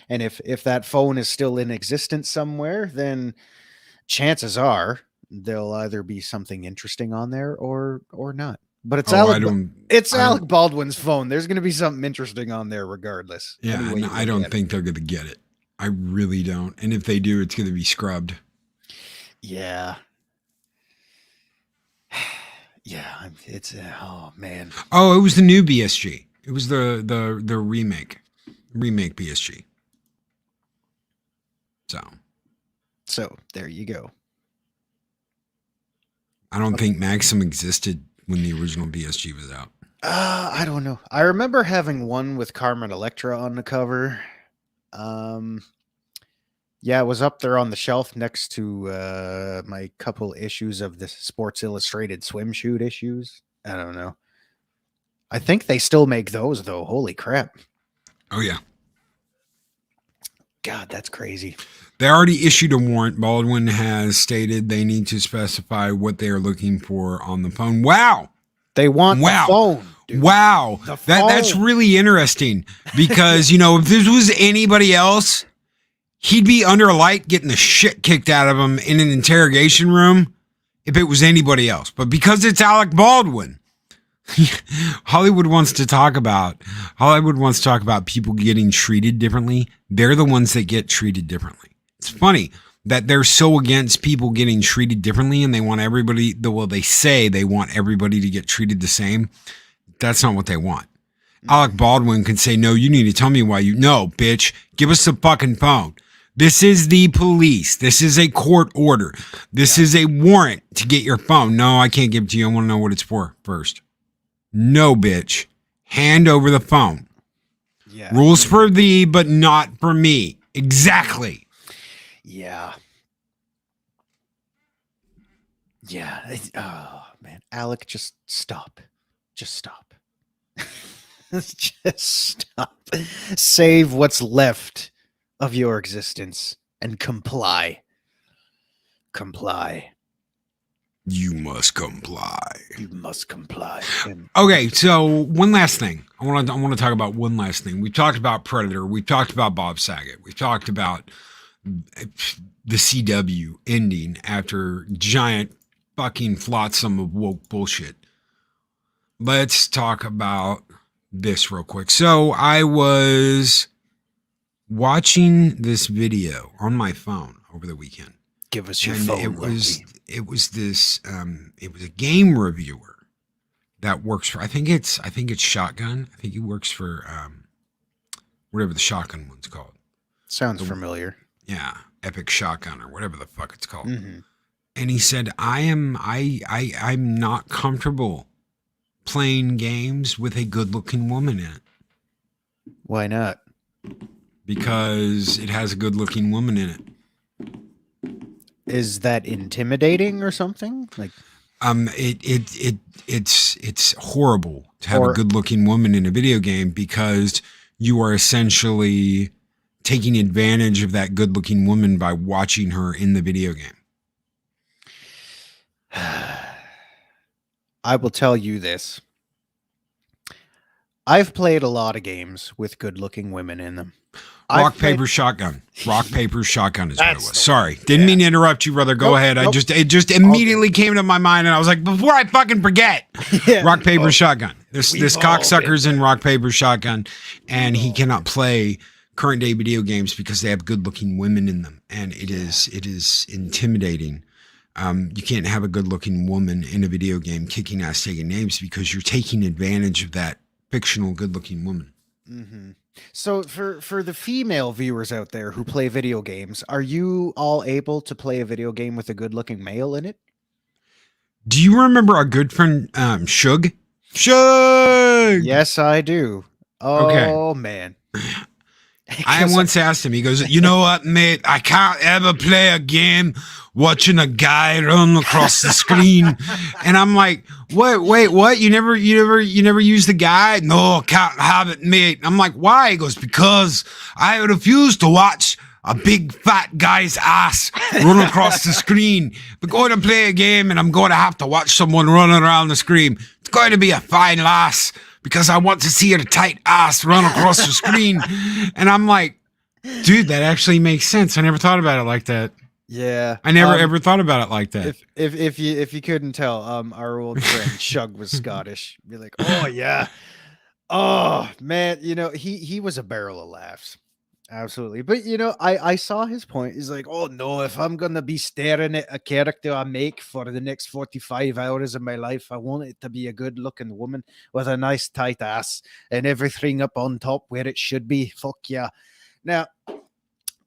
And if that phone is still in existence somewhere, then chances are there'll either be something interesting on there or not. But it's Alec Baldwin's phone. There's going to be something interesting on there regardless. Yeah, and I don't think they're going to get it. I really don't. And if they do, it's going to be scrubbed. Yeah. Yeah, it's oh man. Oh, it was the new BSG. It was the remake BSG. So there you go. I don't think Maxim existed when the original BSG was out. I don't know. I remember having one with Carmen Electra on the cover. Yeah, it was up there on the shelf next to my couple issues of the Sports Illustrated swimsuit issues. I don't know. I think they still make those though. Holy crap. Oh yeah. God, that's crazy. They already issued a warrant. Baldwin has stated they need to specify what they are looking for on the phone. Wow. They want Wow. the phone. Dude. Wow. The That's phone. really interesting because, if this was anybody else, he'd be under a light getting the shit kicked out of him in an interrogation room if it was anybody else. But because it's Alec Baldwin, Hollywood wants to talk about people getting treated differently. They're the ones that get treated differently. It's funny that they're so against people getting treated differently and they want everybody, they say they want everybody to get treated the same. That's not what they want. Alec Baldwin can say, no, you need to tell me why no, bitch, give us the fucking phone. This is the police. This is a court order. This is a warrant to get your phone. No, I can't give it to you. I want to know what it's for first. No, bitch. Hand over the phone. Yeah. Rules for thee, but not for me. Exactly. Yeah. Yeah. Oh, man. Alec, just stop. Just stop. Just stop. Save what's left of your existence and comply. Comply. You must comply. You must comply. Okay, so one last thing. I want to talk about one last thing. We talked about Predator. We talked about Bob Saget. We talked about the CW ending after giant fucking flotsam of woke bullshit. Let's talk about this real quick. So I was watching this video on my phone over the weekend. Give us your And phone. it was a game reviewer that works for I think it's Shotgun. I think he works for whatever the shotgun one's called. Sounds familiar. Yeah, Epic Shotgun or whatever the fuck it's called. Mm-hmm. And he said, I'm not comfortable playing games with a good-looking woman in it. Why not? Because it has a good-looking woman in it. Is that intimidating or something? Like, it's horrible to have a good-looking woman in a video game because you are essentially taking advantage of that good-looking woman by watching her in the video game. I will tell you this. I've played a lot of games with good-looking women in them. Rock, paper, shotgun. Rock, paper, shotgun is what it That's was. Sorry. Didn't mean to interrupt you, brother. Go Nope, ahead. nope. It just immediately came to my mind and I was like, before I fucking forget, Yeah. rock, paper, shotgun. This We've all cocksucker's been in rock, paper, shotgun and he cannot play current day video games because they have good looking women in them. And it is intimidating. You can't have a good looking woman in a video game kicking ass, taking names because you're taking advantage of that fictional good looking woman. Mm-hmm. So for the female viewers out there who play video games, are you all able to play a video game with a good-looking male in it? Do you remember our good friend Shug? Shug! Yes, I do. Oh, Okay. man. I once asked him, he goes, you know what, mate? I can't ever play a game watching a guy run across the screen. And I'm like, wait, what? You never use the guy? No, can't have it, mate. I'm like, why? He goes, because I refuse to watch a big fat guy's ass run across the screen. But going to play a game and I'm going to have to watch someone running around the screen. It's going to be a fine lass. Because I want to see her tight ass run across the screen. And I'm like, dude, that actually makes sense. I never thought about it like that. Yeah. I never ever thought about it like that. If you couldn't tell, our old friend Shug was Scottish. Be like, oh yeah. Oh man, he was a barrel of laughs. Absolutely. But I saw his point. He's like, oh no, if I'm gonna be staring at a character I make for the next 45 hours of my life, I want it to be a good looking woman with a nice tight ass and everything up on top where it should be. Fuck yeah. Now,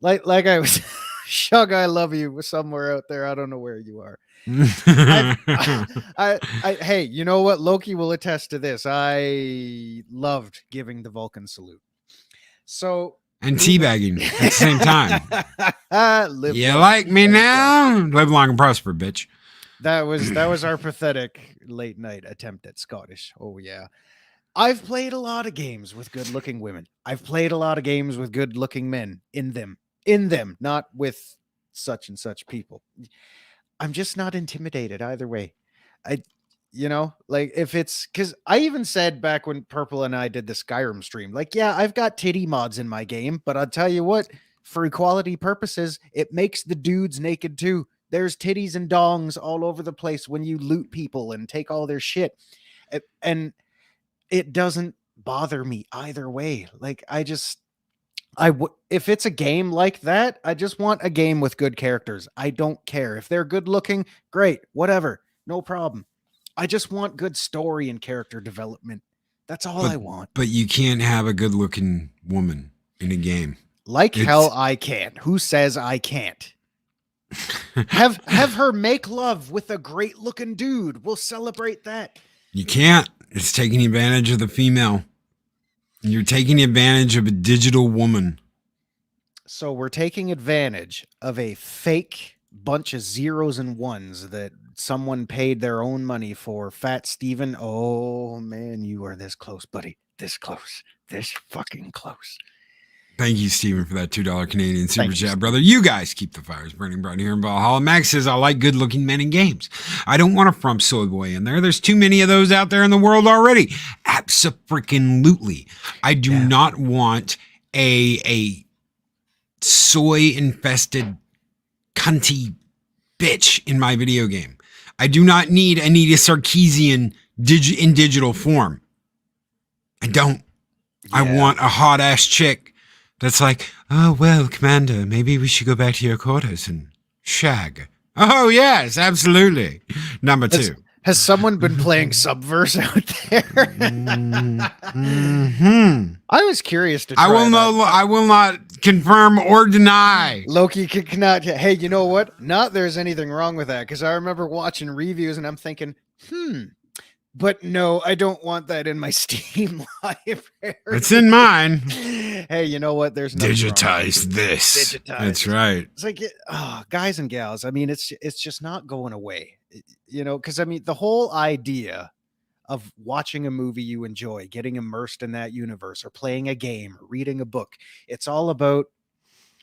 like I was Shug, I love you somewhere out there. I don't know where you are. Hey, you know what? Loki will attest to this. I loved giving the Vulcan salute. So and teabagging at the same time. Live You long like me and now? Live long and prosper, bitch. That was our pathetic late night attempt at Scottish. Oh yeah. I've played a lot of games with good looking women. I've played a lot of games with good looking men in them, not with such and such people. I'm just not intimidated either way. I, like if it's because I even said back when Purple and I did the Skyrim stream, like, yeah, I've got titty mods in my game, but I'll tell you what, for equality purposes, it makes the dudes naked too. There's titties and dongs all over the place when you loot people and take all their shit. And it doesn't bother me either way. Like if it's a game like that, I just want a game with good characters. I don't care if they're good looking, great, whatever, no problem. I just want good story and character development. That's all I want. But you can't have a good looking woman in a game. Like hell I can. Who says I can't? have her make love with a great looking dude. We'll celebrate that. You can't. It's taking advantage of the female. You're taking advantage of a digital woman. So we're taking advantage of a fake bunch of zeros and ones that someone paid their own money for. Fat Steven. Oh man, you are this close, buddy. This close. This fucking close. Thank you, Steven, for that $2 Canadian super chat, brother. You guys keep the fires burning bright here in Valhalla. Max says, I like good-looking men in games. I don't want a frump soy boy in there. There's too many of those out there in the world already. Abso-freaking-lutely. I do not want a soy-infested cunty bitch in my video game. I do not need Anita Sarkeesian in digital form. I don't. Yeah. I want a hot-ass chick that's like, oh, well, Commander, maybe we should go back to your quarters and shag. Oh, yes, absolutely. Number 2. Has someone been playing Subverse out there? I was curious to try I will not confirm or deny. Loki cannot. Hey, you know what? Not there's anything wrong with that, because I remember watching reviews and I'm thinking, but no, I don't want that in my Steam library. It's in mine. Hey, you know what? There's digitize this. That's right. It's like, guys and gals. I mean, it's just not going away. Because I mean, the whole idea of watching a movie you enjoy, getting immersed in that universe, or playing a game, or reading a book, it's all about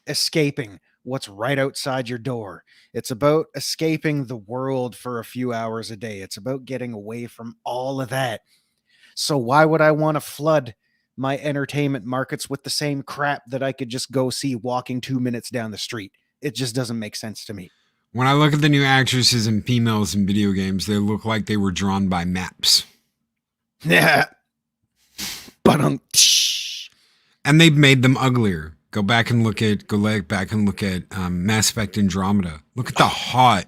escaping what's right outside your door. It's about escaping the world for a few hours a day. It's about getting away from all of that. So why would I want to flood my entertainment markets with the same crap that I could just go see walking 2 minutes down the street? It just doesn't make sense to me. When I look at the new actresses and females in video games, they look like they were drawn by maps. Yeah. And they've made them uglier. Go back and look at Mass Effect Andromeda. Look at the hot,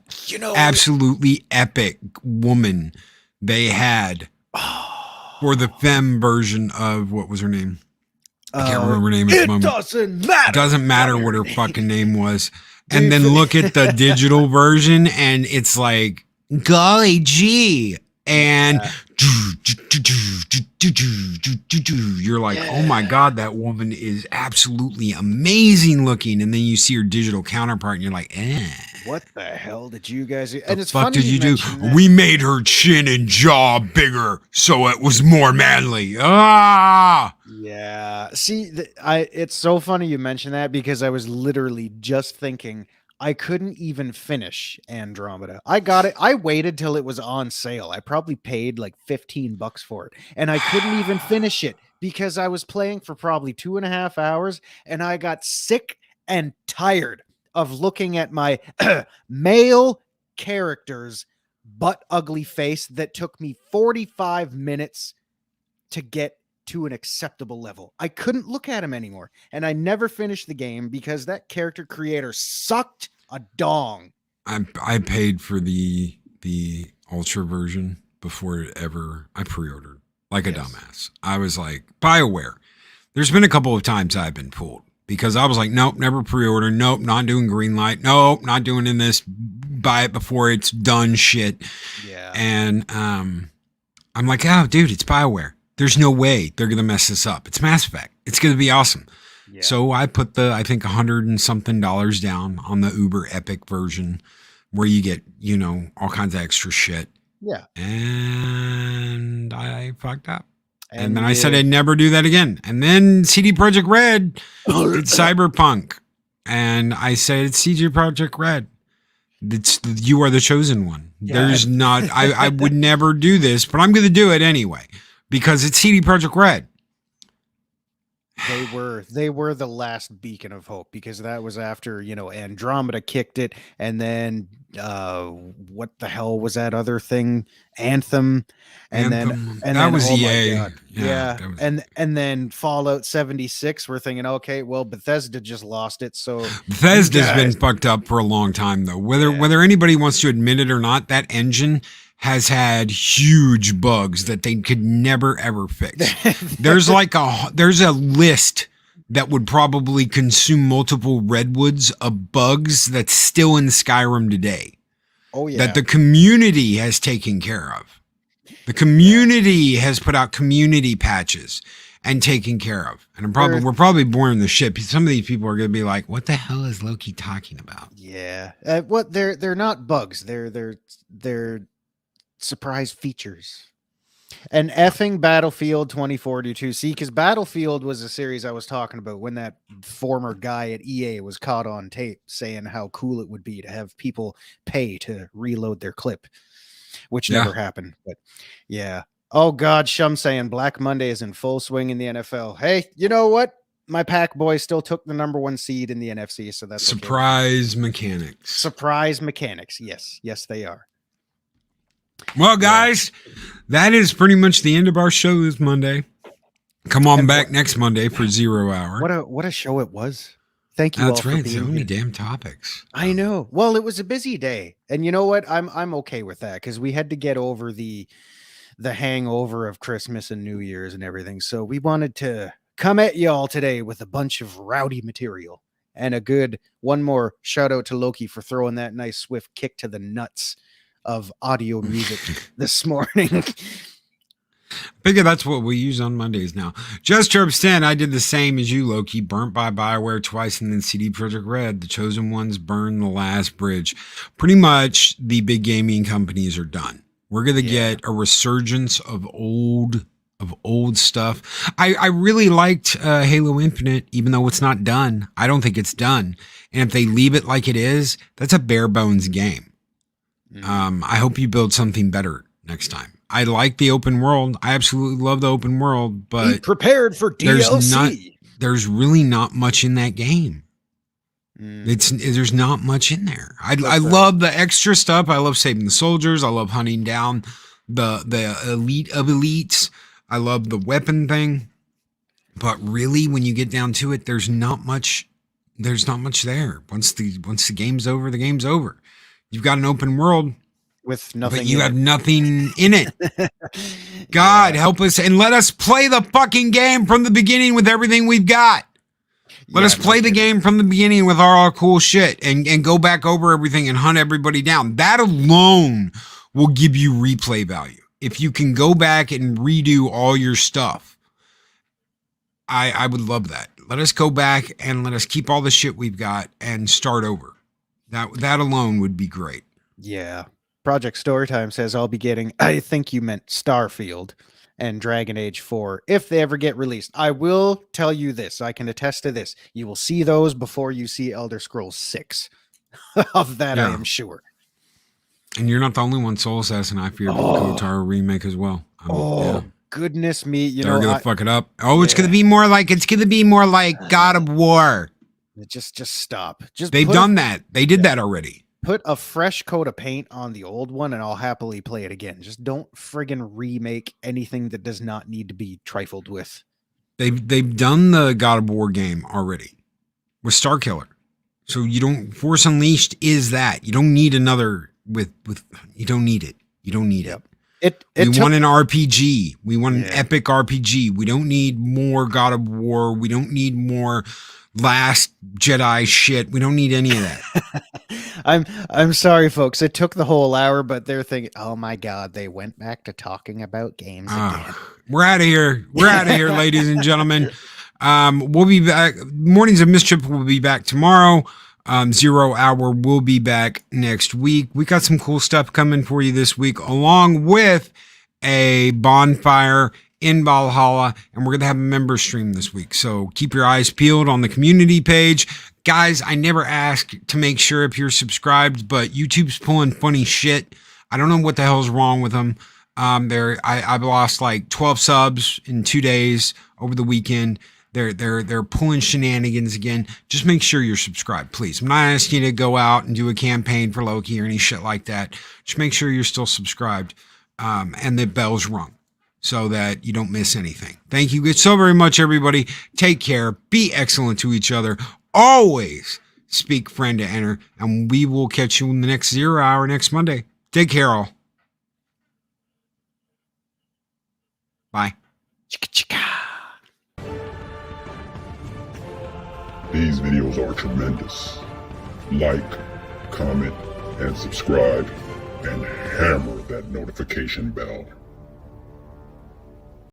absolutely epic woman they had for the femme version of, what was her name? I can't remember her name at the moment. It doesn't matter what her fucking name was. And then look at the digital version, and it's like, golly gee. And you're like, oh my God, that woman is absolutely amazing looking. And then you see her digital counterpart and you're like, what the hell did you guys do? And it's fuck did you do? We made her chin and jaw bigger so it was more manly. Ah! Yeah. See, it's so funny you mention that, because I was literally just thinking I couldn't even finish Andromeda. I got it. I waited till it was on sale. I probably paid like $15 for it, and I couldn't even finish it because I was playing for probably 2.5 hours, and I got sick and tired of looking at my male character's butt ugly face that took me 45 minutes to get to an acceptable level. I couldn't look at him anymore, and I never finished the game because that character creator sucked a dong. I paid for the ultra version before I pre-ordered like a dumbass. I was like, BioWare. There's been a couple of times I've been fooled because I was like, nope, never pre-order. Nope, not doing green light. Nope, not doing in this buy it before it's done shit. Yeah. And I'm like, oh, dude, it's BioWare. There's no way they're going to mess this up. It's Mass Effect. It's going to be awesome. Yeah. So I put I think $100 and something down on the Uber Epic version where you get, all kinds of extra shit. Yeah. And I fucked up. And then I you- said I'd never do that again. And then CD Projekt Red did Cyberpunk. And I said, it's CD Projekt Red. You are the chosen one. Yeah. There's not, I would never do this, but I'm going to do it anyway because it's CD Projekt Red. They were the last beacon of hope, because that was after, Andromeda kicked it, and then what the hell was that other thing? Anthem, and Anthem. then That was oh my EA. God. Yeah, that was- and then Fallout 76. We're thinking, okay, well, Bethesda just lost it, so Bethesda's been fucked up for a long time though. Whether anybody wants to admit it or not, that engine has had huge bugs that they could never ever fix. There's a list that would probably consume multiple redwoods of bugs that's still in Skyrim today. Oh yeah, That the community has taken care of. The community has put out community patches and taken care of. And we're probably boring the shit. Some of these people are going to be like, "What the hell is Loki talking about?" Yeah, they're not bugs. They're surprise features. And effing Battlefield 2042. See, because Battlefield was a series I was talking about when that former guy at EA was caught on tape saying how cool it would be to have people pay to reload their clip, which never happened. But yeah. Oh God, Shum saying Black Monday is in full swing in the NFL. Hey, you know what? My Pack boys still took the #1 seed in the NFC, so that's surprise mechanics. Surprise mechanics. Yes, they are. Well, guys, that is pretty much the end of our show this Monday. Come on back next Monday for 0 Hour. What a show it was. Thank you all for being so many here. damn topics. I know. Well, it was a busy day. And you know what? I'm okay with that, because we had to get over the hangover of Christmas and New Year's and everything. So we wanted to come at y'all today with a bunch of rowdy material and one more shout out to Loki for throwing that nice swift kick to the nuts of audio music this morning. Figure that's what we use on Mondays now. Just to abstain, I did the same as you, Loki. Burnt by BioWare twice, and then CD Projekt Red. The chosen ones burn the last bridge. Pretty much the big gaming companies are done. We're gonna get a resurgence of old stuff. I really liked Halo Infinite, even though it's not done. I don't think it's done. And if they leave it like it is, that's a bare bones game. I hope you build something better next time. I like the open world. I absolutely love the open world, but be prepared for DLC. There's really not much in that game. There's not much in there. I love the extra stuff. I love saving the soldiers. I love hunting down the elite of elites. I love the weapon thing. But really, when you get down to it, there's not much there. Once the game's over, the game's over. You've got an open world with nothing, but you have nothing in it. God help us and let us play the fucking game from the beginning with everything we've got. Let us play the game from the beginning with all our cool shit and go back over everything and hunt everybody down. That alone will give you replay value. If you can go back and redo all your stuff, I would love that. Let us go back and let us keep all the shit we've got and start over. That alone would be great. Yeah. Project Storytime says I'll be getting, I think you meant Starfield and Dragon Age 4 if they ever get released. I will tell you this. I can attest to this. You will see those before you see Elder Scrolls 6. Of that, I am sure. And you're not the only one. Soul Assassin, I fear, the KOTOR remake as well. Goodness me. They're going to fuck it up. It's going to be more like God of War. Just stop. They've done that. They did that already. Put a fresh coat of paint on the old one and I'll happily play it again. Just don't friggin' remake anything that does not need to be trifled with. They've done the God of War game already with Starkiller. So Force Unleashed is that. You don't need another with you don't need it. You don't need it. We want an RPG. We want an epic RPG. We don't need more God of War. We don't need more Last Jedi shit. We don't need any of that. I'm sorry, folks. It took the whole hour, but they're thinking, oh my God, they went back to talking about games again. We're out of here. We're out of here, ladies and gentlemen. We'll be back. Mornings of Mischief will be back tomorrow. 0 Hour will be back next week. We got some cool stuff coming for you this week, along with a bonfire in Valhalla, and we're going to have a member stream this week. So keep your eyes peeled on the community page. Guys, I never ask to make sure if you're subscribed, but YouTube's pulling funny shit. I don't know what the hell's wrong with them. I've lost like 12 subs in 2 days over the weekend. They're pulling shenanigans again. Just make sure you're subscribed, please. I'm not asking you to go out and do a campaign for Loki or any shit like that. Just make sure you're still subscribed, and the bell's rung so that you don't miss anything. Thank you so very much, everybody. Take care. Be excellent to each other. Always speak friend to enter, and we will catch you in the next 0 Hour next Monday. Take care, all. Bye. These videos are tremendous. Like, comment, and subscribe, and hammer that notification bell.